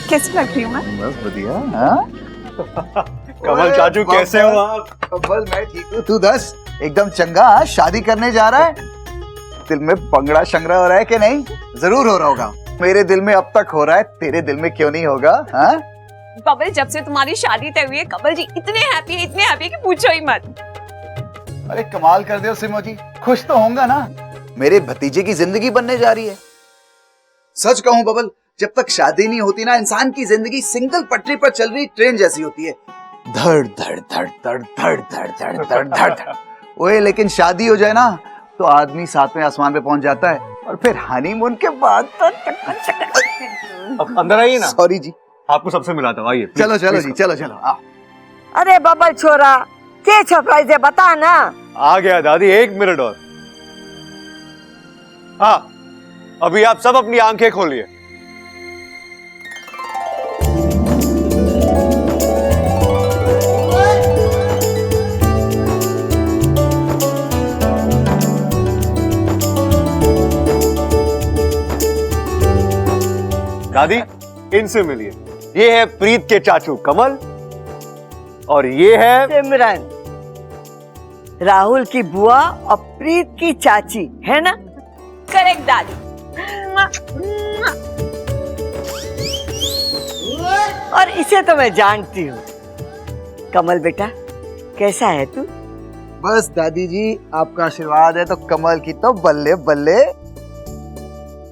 कैसी लग रही हूँ मैं? बस बढ़िया। हाँ कमल चाचू कैसे हो आप? बस मैं ठीक हूँ, तू दस। एकदम चंगा। शादी करने जा रहा है? दिल में पंगड़ा शंगड़ा हो रहा है कि नहीं? जरूर हो रहा होगा। मेरे दिल में अब तक हो रहा है, तेरे दिल में क्यों नहीं होगा? हाँ कमल, जब से तुम्हारी शादी तय हुई है कमल जी इतने हैप्पी है कि पूछो ही मत। अरे कमाल कर दे सिमो जी, खुश तो होगा ना। मेरे भतीजे की जिंदगी बनने जा रही है। सच कहूं बबल, जब तक शादी नहीं होती ना, इंसान की जिंदगी सिंगल पटरी पर चल रही ट्रेन जैसी होती है। धड़ धड़ धड़ धड़ धड़ धड़ धड़ धड़ धड़ धड़। ओए लेकिन शादी हो जाए ना तो आदमी सातवें आसमान पे पहुंच जाता है, और फिर हनीमून के बाद तो अब अंदर आइए ना। सॉरी जी, आपको सबसे मिलाता हूँ, आइए। चलो चलो जी, चलो चलो। अरे बबल छोरा, क्या सरप्राइज है बता ना। आ गया दादी, 1 मिनट और। हाँ, अभी आप सब अपनी आंखें खोलिए। दादी, इनसे मिलिए। ये है प्रीत के चाचू कमल, और ये है सिमरन, राहुल की बुआ और प्रीत की चाची, है ना? करेक्ट दादी। और इसे तो मैं जानती हूँ। कमल बेटा, कैसा है तू? बस दादी जी, आपका आशीर्वाद है तो कमल की तो बल्ले बल्ले।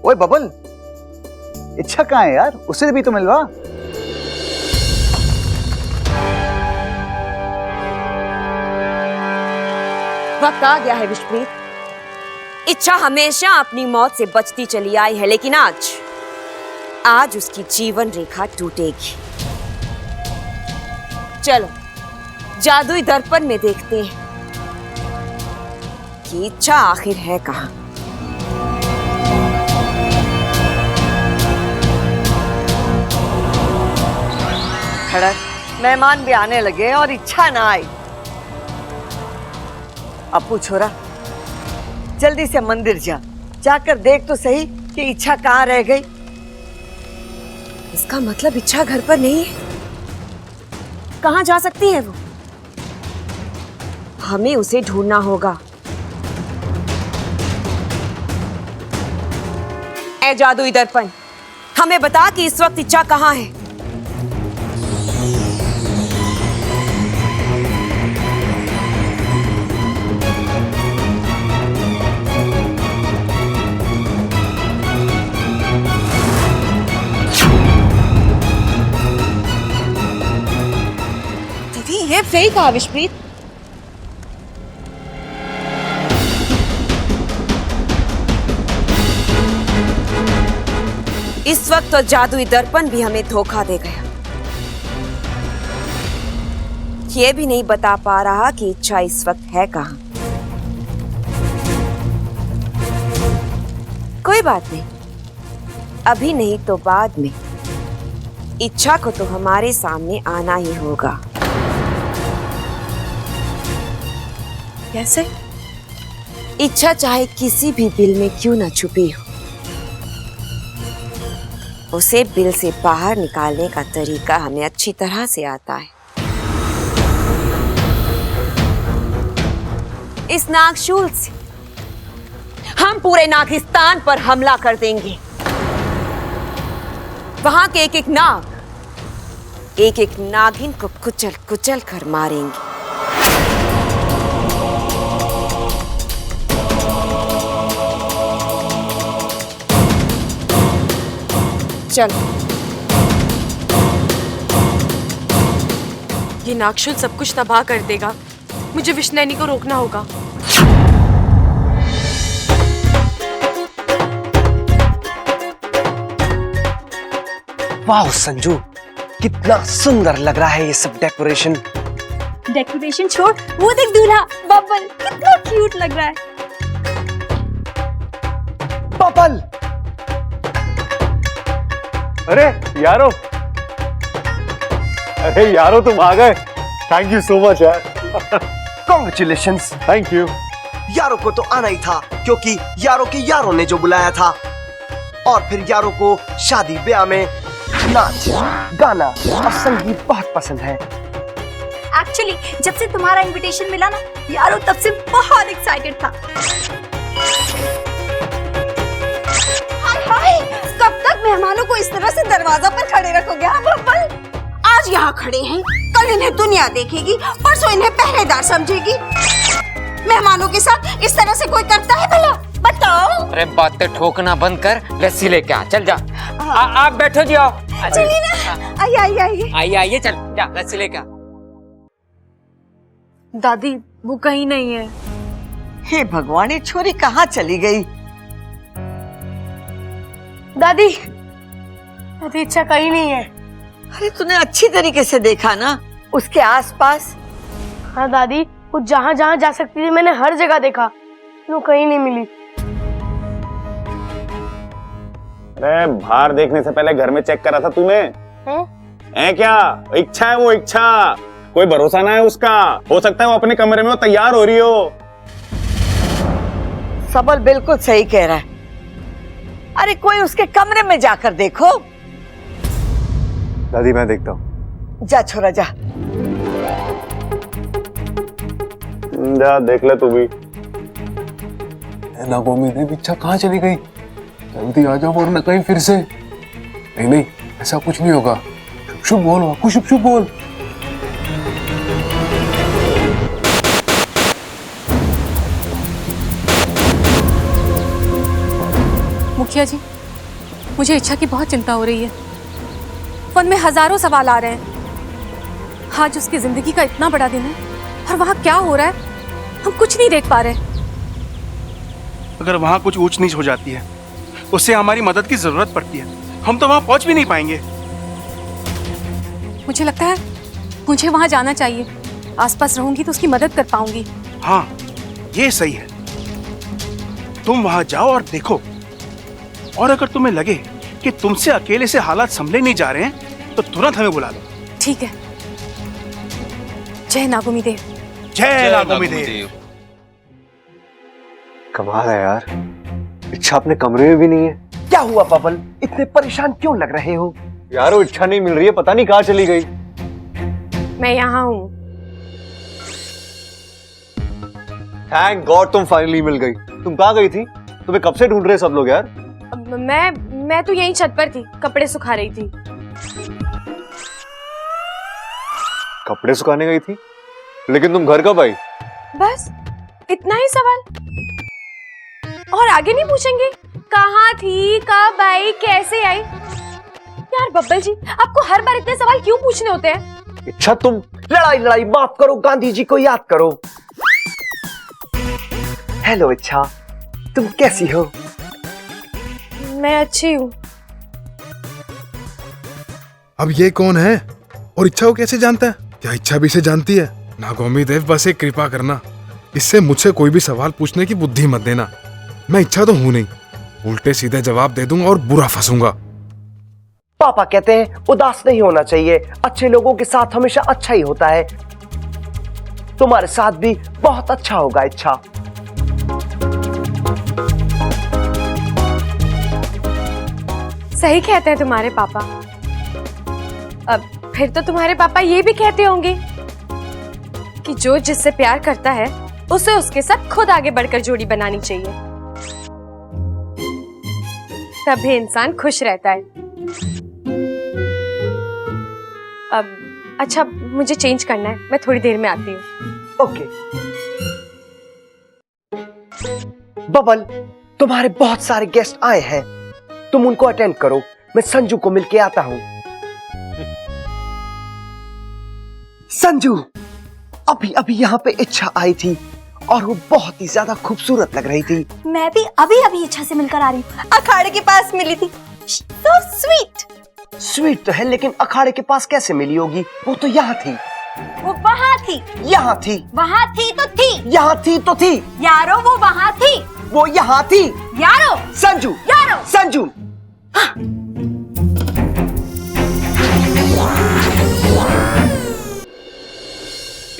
ओए बबल, इच्छा कहाँ है यार? उसे भी तो मिलवा। वक्त आ गया है विश्वप्रीत। इच्छा हमेशा अपनी मौत से बचती चली आई है, लेकिन आज उसकी जीवन रेखा टूटेगी। चलो जादुई दर्पण में देखते हैं कि इच्छा आखिर है कहाँ। खड़क, मेहमान भी आने लगे और इच्छा ना आई। अपू छोरा, जल्दी से मंदिर जा, जाकर देख तो सही कि इच्छा कहाँ रह गई। इसका मतलब इच्छा घर पर नहीं है। कहाँ जा सकती है वो? हमें उसे ढूंढना होगा। ऐ जादुई दर्पण, हमें बता कि इस वक्त इच्छा कहाँ है। ये फेक है विश्वप्रीत। इस वक्त तो जादुई दर्पण भी हमें धोखा दे गया। ये भी नहीं बता पा रहा कि इच्छा इस वक्त है कहाँ। कोई बात नहीं, अभी नहीं तो बाद में इच्छा को तो हमारे सामने आना ही होगा। कैसे? इच्छा चाहे किसी भी बिल में क्यों न छुपी हो, उसे बिल से बाहर निकालने का तरीका हमें अच्छी तरह से आता है। इस नागशूल से हम पूरे नागिस्तान पर हमला कर देंगे। वहां के एक एक नाग, एक एक नागिन को कुचल कुचल कर मारेंगे। चलो। ये नागशूल सब कुछ तबाह कर देगा। मुझे विष्णुनी को रोकना होगा। वाह संजू, कितना सुंदर लग रहा है ये सब डेकोरेशन। डेकोरेशन छोड़, वो देख दूल्हा बबल कितना क्यूट लग रहा है। बबल, अरे यारो, तुम आ गए। थैंक यू सो मच यार। कॉन्ग्रेचुलेशंस। Thank you. यारों को तो आना ही था, क्योंकि यारों के यारों ने जो बुलाया था। और फिर यारों को शादी ब्याह में नाच, गाना और संगीत बहुत पसंद है। एक्चुअली जब से तुम्हारा इनविटेशन मिला ना यारो, तब से बहुत एक्साइटेड था। हाय हाय, कब तक मेहमानों को इस तरह से दरवाजा पर खड़े रखोगे? हाँ बब्बल, आज यहाँ खड़े हैं, कल इन्हें दुनिया देखेगी, परसों इन्हें पहरेदार समझेगी। मेहमानों के साथ इस तरह से कोई करता है भला? बताओ। अरे बातें ठोकना बंद कर, लस्सी लेके आ, चल जा। आप बैठो जी, आओ। चलिए ना, आइए आइए आइए। आइए आइए, चल जा, लस्सी लेके आ। दादी वो कहीं नहीं है। हे भगवान, ये छोरी कहाँ चली गई? दादी, दादी इच्छा कहीं नहीं है। अरे तूने अच्छी तरीके से देखा ना उसके आसपास? हाँ दादी, वो जहाँ जहाँ जा सकती थी मैंने हर जगह देखा, वो कहीं नहीं मिली। अरे बाहर देखने से पहले घर में चेक करा था तूने? है क्या? इच्छा है वो, इच्छा, कोई भरोसा ना है उसका। हो सकता है वो अपने कमरे में वो तैयार हो रही हो। सबल बिल्कुल सही कह रहा है। अरे कोई उसके कमरे में जाकर देखो। दादी मैं देखता हूँ। जा छोरा जा। जा देख ले तू भी। नागो मेरी इच्छा कहाँ चली गई? जल्दी आ जाओ और न कहीं फिर से। नहीं नहीं, ऐसा कुछ नहीं होगा। शुभ शुभ बोल वाकू, शुभ शुभ बोल। मुखिया जी, मुझे इच्छा की बहुत चिंता हो रही है। मन में हजारों सवाल आ रहे हैं। आज उसकी जिंदगी का इतना बड़ा दिन है और वहाँ क्या हो रहा है हम कुछ नहीं देख पा रहे। अगर वहाँ कुछ ऊंच नीच हो जाती है, उससे हमारी मदद की जरूरत पड़ती है, हम तो वहाँ पहुँच भी नहीं पाएंगे। मुझे लगता है मुझे वहाँ जाना चाहिए। आसपास रहूंगी तो उसकी मदद कर पाऊंगी। हाँ ये सही है, तुम वहाँ जाओ और देखो, और अगर तुम्हें लगे कि तुमसे अकेले से हालात संभले नहीं जा रहे हैं तो तुरंत हमें बुला लो। ठीक है। जय नागोमी देव। जय नागोमी देव। कमाल है यार, इच्छा अपने कमरे में भी नहीं है। क्या हुआ बबल, इतने परेशान क्यों लग रहे हो? यार वो इच्छा नहीं मिल रही है, पता नहीं कहाँ चली गई। मैं यहाँ हूँ। थैंक गॉड तुम फाइनली मिल गई। तुम कहाँ गई थी? तुम्हें कब से ढूंढ रहे सब लोग यार। मैं तो यहीं छत पर थी, कपड़े सुखा रही थी। कपड़े सुखाने गई थी? लेकिन तुम घर कब आई? बस इतना ही सवाल, और आगे नहीं पूछेंगे? कहाँ थी, कब आई, कैसे आई? यार बब्बल जी, आपको हर बार इतने सवाल क्यों पूछने होते हैं? इच्छा तुम लड़ाई लड़ाई माफ करो, गांधी जी को याद करो। हेलो इच्छा, तुम कैसी हो? मैं अच्छी हूँ। अब ये कौन है और इच्छा को कैसे जानता है? क्या इच्छा भी इसे जानती है? नागोमी देव बस एक कृपा करना, इससे मुझसे कोई भी सवाल पूछने की बुद्धि मत देना। मैं इच्छा तो हूं नहीं, उल्टे सीधे जवाब दे दूंगा और बुरा फंसूंगा। पापा कहते हैं उदास नहीं होना चाहिए, अच्छे लोगों के साथ हमेशा अच्छा ही होता है। तुम्हारे साथ भी बहुत अच्छा होगा इच्छा। सही कहते हैं तुम्हारे पापा। अब फिर तो तुम्हारे पापा ये भी कहते होंगे कि जो जिससे प्यार करता है उसे उसके साथ खुद आगे बढ़कर जोड़ी बनानी चाहिए, तभी इंसान खुश रहता है। अब अच्छा, मुझे चेंज करना है, मैं थोड़ी देर में आती हूँ। ओके। बबल, तुम्हारे बहुत सारे गेस्ट आए हैं, तुम उनको अटेंड करो, मैं संजू को मिलके आता हूँ। संजू, अभी अभी यहाँ पे इच्छा आई थी और वो बहुत ही ज्यादा खूबसूरत लग रही थी। मैं भी अभी अभी इच्छा से मिलकर आ रही हूँ, अखाड़े के पास मिली थी। So sweet। स्वीट तो है, लेकिन अखाड़े के पास कैसे मिली होगी? वो तो यहाँ थी। वो वहाँ थी। यहाँ थी। वहाँ थी तो थी। यहाँ थी तो थी। यारो वो वहाँ थी। वो यहाँ थी। यारो। संजू। यारो। संजू।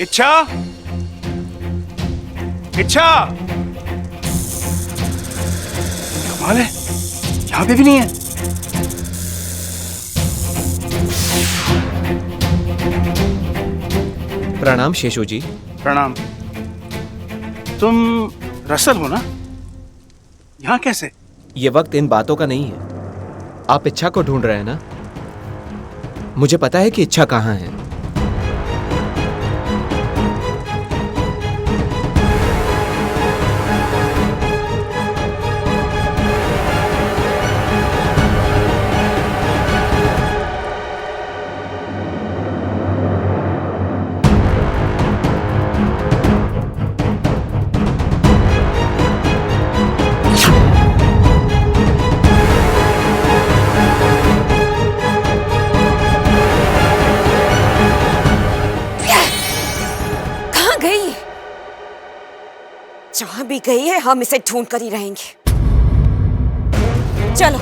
इच्छा, इच्छा, कमाल है, यहाँ पे भी नहीं है। प्रणाम शेषू जी। प्रणाम। तुम रसल हो ना? यहाँ कैसे? ये वक्त इन बातों का नहीं है। आप इच्छा को ढूंढ रहे हैं ना? मुझे पता है कि इच्छा कहाँ है। जहां भी गई है हम इसे ढूंढ कर ही रहेंगे। चलो।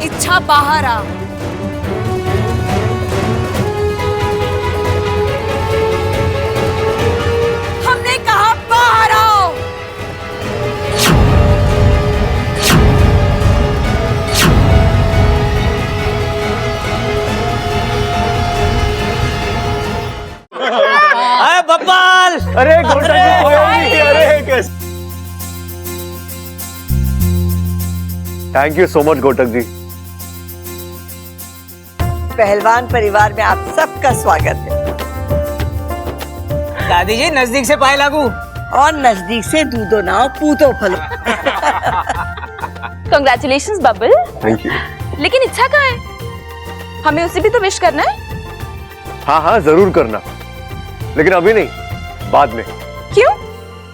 इच्छा बाहर आ। हमने कहा बाहर आओ। अरे बब्बाल, अरे थैंक यू सो मच घोटक जी। पहलवान परिवार में आप सबका स्वागत है। दादी जी नजदीक से पाए लागू और नजदीक से दूधो नाव पूतो फलो। कंग्रेचुलेशंस बबल। Thank you. लेकिन इच्छा कहाँ है? हमें उसे भी तो विश करना है। हाँ हाँ जरूर करना, लेकिन अभी नहीं, बाद में। क्यों?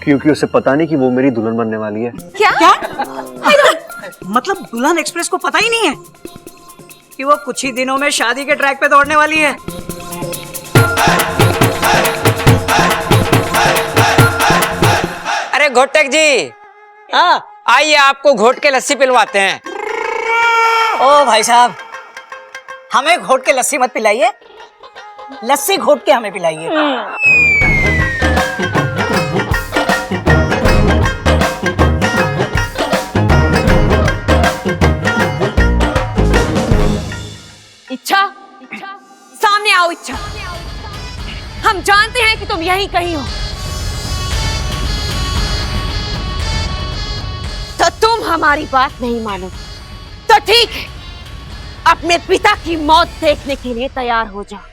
क्योंकि उसे पता नहीं कि वो मेरी दुल्हन बनने वाली है। क्या? मतलब दुल्हन एक्सप्रेस को पता ही नहीं है कि वो कुछ ही दिनों में शादी के ट्रैक पे दौड़ने वाली है। अरे घोटक जी, हाँ आइए आपको घोट के लस्सी पिलवाते हैं। ओ भाई साहब, हमें घोट के लस्सी मत पिलाइए, लस्सी घोट के हमें पिलाइए। इच्छा, सामने आओ इच्छा। हम जानते हैं कि तुम यहीं कहीं हो, तो तुम हमारी बात नहीं मानो तो ठीक है, अपने पिता की मौत देखने के लिए तैयार हो जाओ।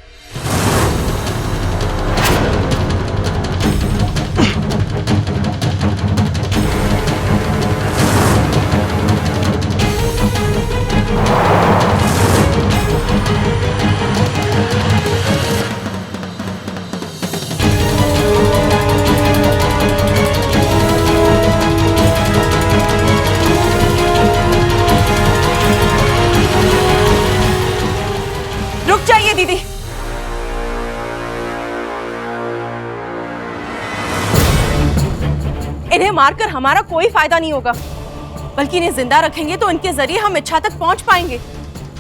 रुक जाइए दीदी। इन्हें मारकर हमारा कोई फायदा नहीं होगा, बल्कि इन्हें जिंदा रखेंगे तो इनके जरिए हम इच्छा तक पहुंच पाएंगे।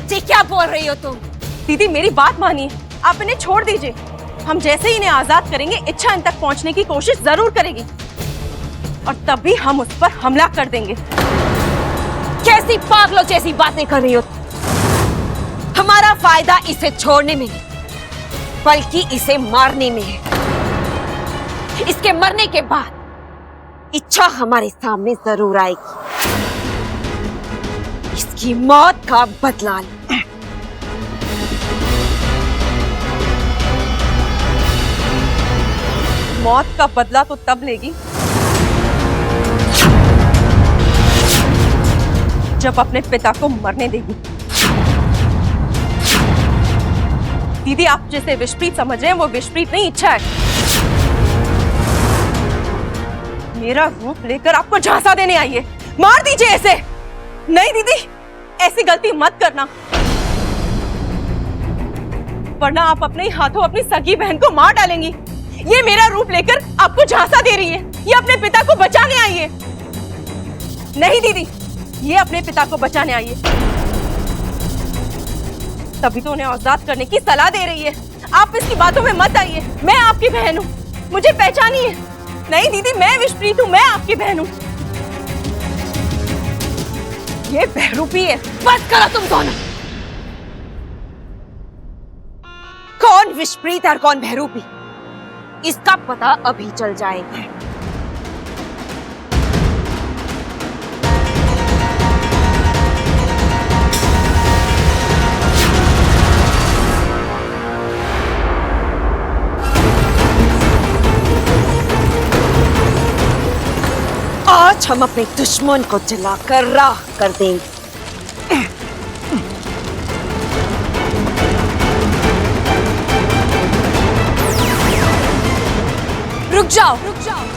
जी क्या बोल रही हो तुम? दीदी मेरी बात मानिए, आप इन्हें छोड़ दीजिए। हम जैसे ही इन्हें आजाद करेंगे, इच्छा इन तक पहुंचने की कोशिश जरूर करेगी और तभी हम उस पर हमला कर देंगे। कैसी पागलों जैसी बातें कर रही हो? हमारा फायदा इसे छोड़ने में नहीं, बल्कि इसे मारने में है। इसके मरने के बाद इच्छा हमारे सामने जरूर आएगी। इसकी मौत का बदला ले। मौत का बदला तो तब लेगी जब अपने पिता को मरने देगी। दीदी आप जिसे विषप्रीत समझ रहे हैं वो विषप्रीत नहीं, इच्छा है। मेरा रूप लेकर आपको झांसा देने आई है। मार दीजिए ऐसे। नहीं दीदी, ऐसी गलती मत करना, वरना आप अपने ही हाथों अपनी सगी बहन को मार डालेंगी। ये मेरा रूप लेकर आपको झांसा दे रही है, ये अपने पिता को बचाने आई है। नहीं दीदी, ये अपने पिता को बचाने आई है, तभी तो उन्हें आजाद करने की सलाह दे रही है। आप इसकी बातों में मत आइए। मैं आपकी बहन हूँ, मुझे पहचानिए। नहीं दीदी, मैं विषप्रीत हूँ, मैं आपकी बहन हूँ। ये बहरूपी है। बस करो तुम दोनों। कौन विषप्रीत और कौन बहरूपी, इसका पता अभी चल जाएगा। आज हम अपने दुश्मन को जलाकर राख कर देंगे। रुक जाओ, रुक जाओ।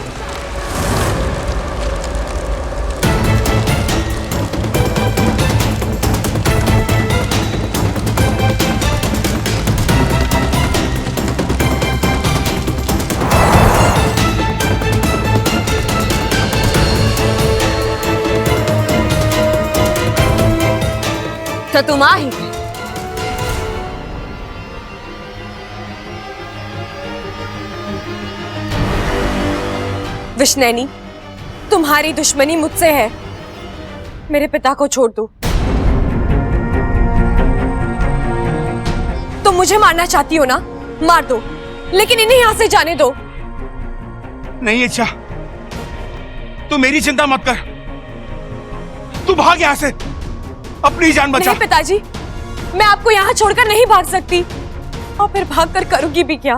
तो तुम आ ही गए। विष्णैनी, तुम्हारी दुश्मनी मुझसे है। मेरे पिता को छोड़ दो। तुम मुझे मारना चाहती हो ना, मार दो, लेकिन इन्हें यहां से जाने दो। नहीं इच्छा, तू मेरी चिंता मत कर। तू भाग यहां से, अपनी जान बचा। नहीं पिताजी, मैं आपको यहाँ छोड़कर नहीं भाग सकती, और फिर भागकर करूंगी भी क्या?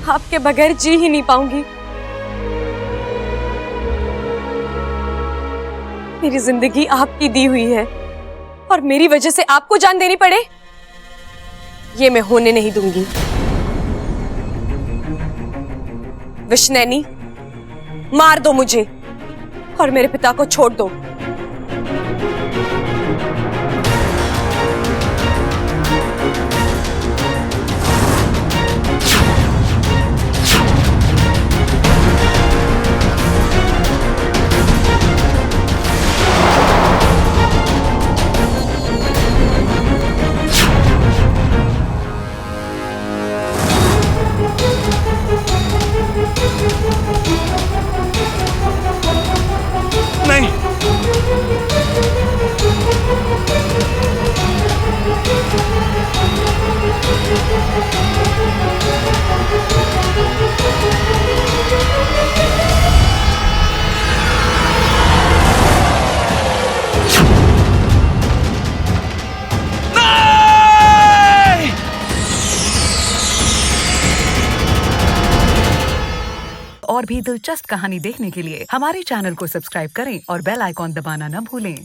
आपके बगैर जी ही नहीं पाऊंगी। मेरी जिंदगी आपकी दी हुई है, और मेरी वजह से आपको जान देनी पड़े, ये मैं होने नहीं दूंगी। विष्णैनी, मार दो मुझे और मेरे पिता को छोड़ दो। नहीं, और भी दिलचस्प कहानी देखने के लिए हमारे चैनल को सब्सक्राइब करें और बेल आइकॉन दबाना न भूलें।